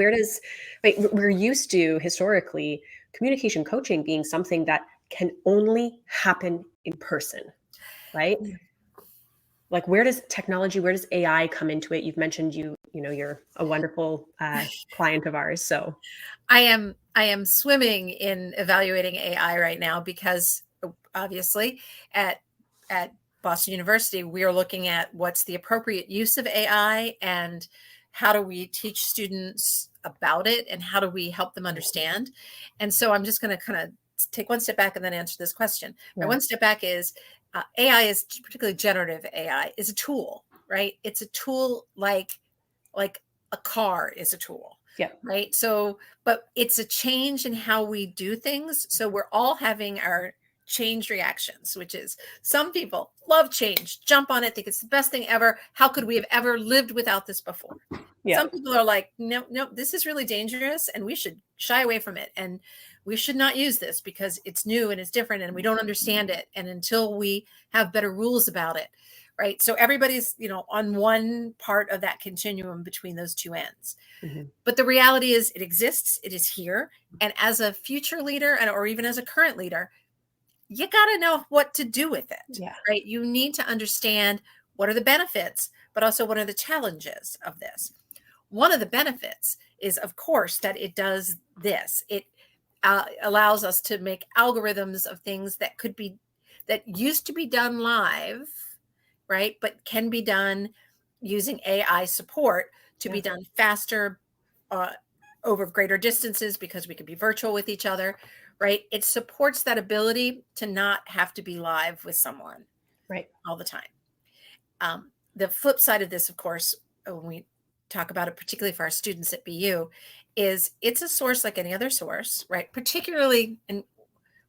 where does, right, we're used to historically communication coaching being something that can only happen in person, right? Yeah. Like, where does technology, where does AI come into it? You've mentioned you're a wonderful client of ours. So I am swimming in evaluating AI right now because obviously at Boston University we are looking at what's the appropriate use of AI and how do we teach students about it and how do we help them understand. And so I'm just going to kind of take one step back and then answer this question. My one step back is AI is, particularly generative AI, is a tool, right? It's a tool like a car is a tool. yeah. Right. So, but it's a change in how we do things. So we're all having our change reactions, which is some people love change, jump on it, think it's the best thing ever. How could we have ever lived without this before? Yeah. Some people are like, no, this is really dangerous and we should shy away from it. And we should not use this because it's new and it's different and we don't understand it. And until we have better rules about it. Right. So everybody's, on one part of that continuum between those two ends. Mm-hmm. But the reality is it exists. It is here. And as a future leader or even as a current leader, you got to know what to do with it. Yeah. Right. You need to understand what are the benefits, but also what are the challenges of this. One of the benefits is, of course, that it does this. It allows us to make algorithms of things that used to be done live, right? But can be done using AI support to be done faster, over greater distances because we can be virtual with each other, right? It supports that ability to not have to be live with someone all the time. The flip side of this, of course, when we talk about it, particularly for our students at BU, is it's a source like any other source, right? Particularly, and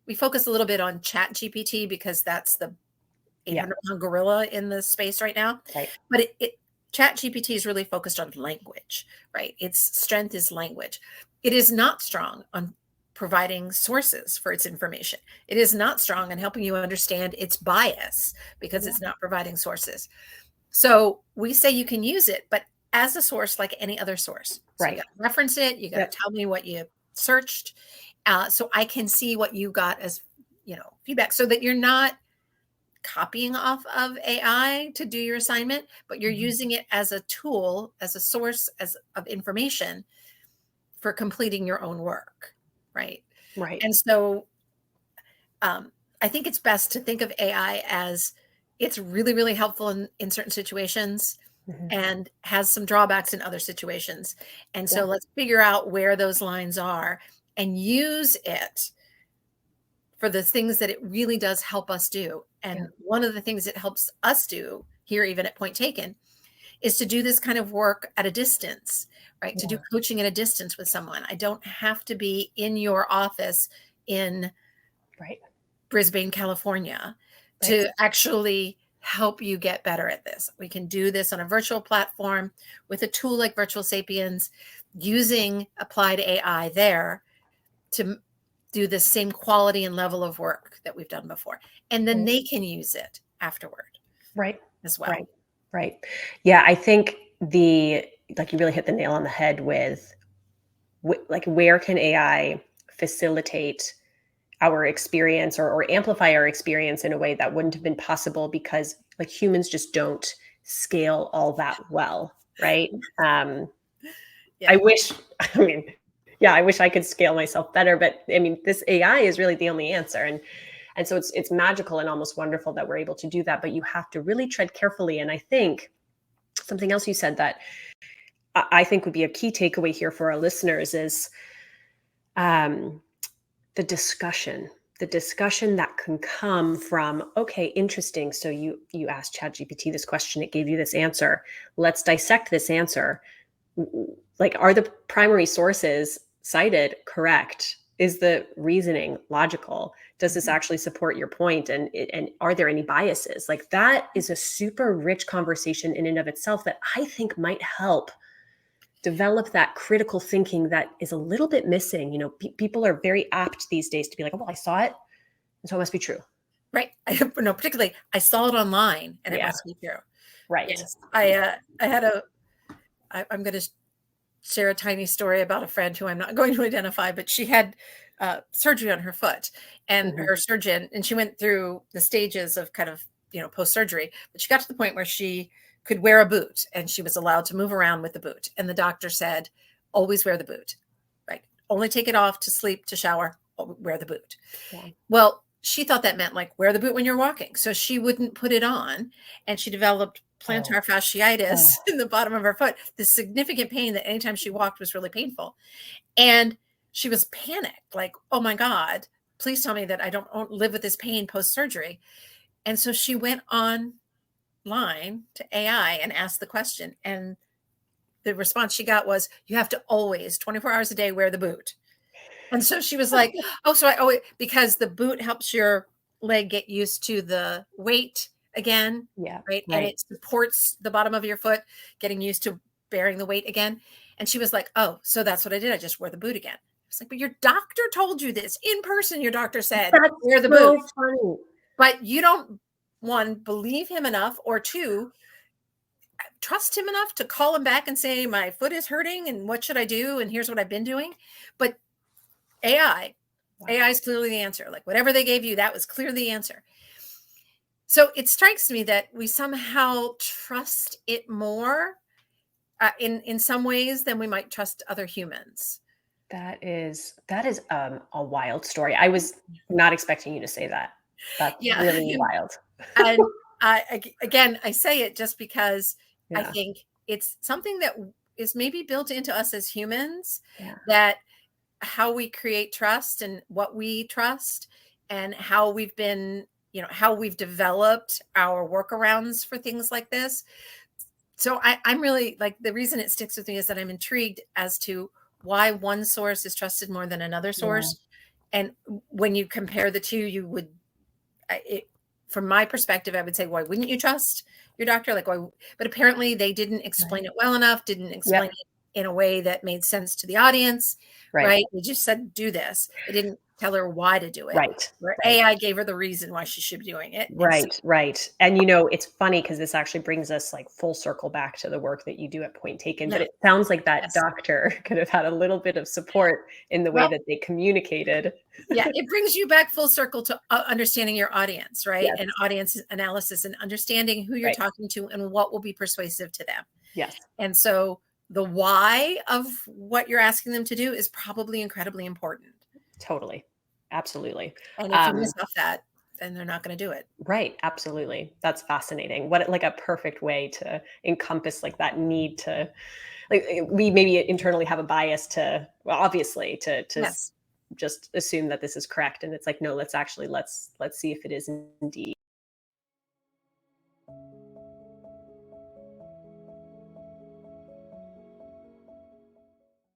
we focus a little bit on Chat GPT because that's the 800-pound gorilla in the space right now. Right. But Chat GPT is really focused on language, right? Its strength is language. It is not strong on providing sources for its information. It is not strong on helping you understand its bias because it's not providing sources. So we say you can use it, but as a source like any other source. So you got to reference it. You got to tell me what you searched, so I can see what you got as feedback, so that you're not copying off of AI to do your assignment, but you're using it as a tool, as a source of information for completing your own work, right? Right. And so I think it's best to think of AI as it's really, really helpful in certain situations and has some drawbacks in other situations. And so let's figure out where those lines are and use it for the things that it really does help us do. And one of the things it helps us do here, even at Point Taken, is to do this kind of work at a distance, right? To do coaching at a distance with someone. I don't have to be in your office in Brisbane, California, to actually help you get better at this. We can do this on a virtual platform with a tool like Virtual Sapiens, using applied AI there to do the same quality and level of work that we've done before. And then they can use it afterward. As well. Right. Yeah. I think you really hit the nail on the head with where can AI facilitate our experience or amplify our experience in a way that wouldn't have been possible because humans just don't scale all that well. Right. I wish I could scale myself better, but this AI is really the only answer. And so it's magical and almost wonderful that we're able to do that, but you have to really tread carefully. And I think something else you said that I think would be a key takeaway here for our listeners is the discussion that can come from, okay, interesting. So you asked ChatGPT this question, it gave you this answer. Let's dissect this answer. Are the primary sources cited correct? Is the reasoning logical? Does this actually support your point? And are there any biases? That is a super rich conversation in and of itself that I think might help develop that critical thinking that is a little bit missing. People are very apt these days to be like, oh, well, I saw it, and so it must be true. Right. No, particularly, I saw it online and it must be true. Right. Yes. I'm going to share a tiny story about a friend who I'm not going to identify, but she had surgery on her foot, and Mhm. her surgeon, and she went through the stages of kind of, post surgery, but she got to the point where she could wear a boot and she was allowed to move around with the boot. And the doctor said, always wear the boot, right? Only take it off to sleep, to shower, wear the boot. Yeah. Well, she thought that meant like wear the boot when you're walking. So she wouldn't put it on, and she developed Oh. plantar fasciitis Oh. in the bottom of her foot, this significant pain that anytime she walked was really painful. And she was panicked, like, oh my God, please tell me that I don't live with this pain post surgery. And so she went online to AI and asked the question. And the response she got was, you have to always, 24 hours a day, wear the boot. And so she was like, oh, so I always, because the boot helps your leg get used to the weight again, Yeah. right? And Right. it supports the bottom of your foot getting used to bearing the weight again. And she was like, oh, so that's what I did. I just wore the boot again. I was like, but your doctor told you this in person. Your doctor said, That's wear the boot. so funny. But you don't, one, believe him enough, or two, trust him enough to call him back and say, my foot is hurting and what should I do? And here's what I've been doing. But AI Wow. is clearly the answer. Like whatever they gave you, that was clearly the answer. So it strikes me that we somehow trust it more in some ways than we might trust other humans. That is a wild story. I was not expecting you to say that. That's Yeah. really wild. And again, I say it just because I Yeah. think it's something that is maybe built into us as humans, Yeah. that how we create trust and what we trust, and how we've been, how we've developed our workarounds for things like this. So I'm really like, the reason it sticks with me is that I'm intrigued as to why one source is trusted more than another Yeah. source. And when you compare the two, you would, it, from my perspective, I would say, why wouldn't you trust your doctor? Like, why? But apparently they didn't explain Right. it well enough, didn't explain Yep. it in a way that made sense to the audience, Right. right? They just said, do this. They didn't tell her why to do it, Right. where Right. AI gave her the reason why she should be doing it. And so, Right, right. And it's funny because this actually brings us like full circle back to the work that you do at Point Taken. But yeah, it sounds like that yes. doctor could have had a little bit of support in the way Well, that they communicated. yeah, it brings you back full circle to understanding your audience, right? Yes, And audience analysis, and understanding who you're right. talking to and what will be persuasive to them. Yes, And so the why of what you're asking them to do is probably incredibly important. totally. Absolutely. And if you Um, miss off that, then they're not going to do it. right, absolutely. That's fascinating. What like a perfect way to encompass like that need to like we maybe internally have a bias to well obviously to Yes. just assume that this is correct and it's like no let's see if it is indeed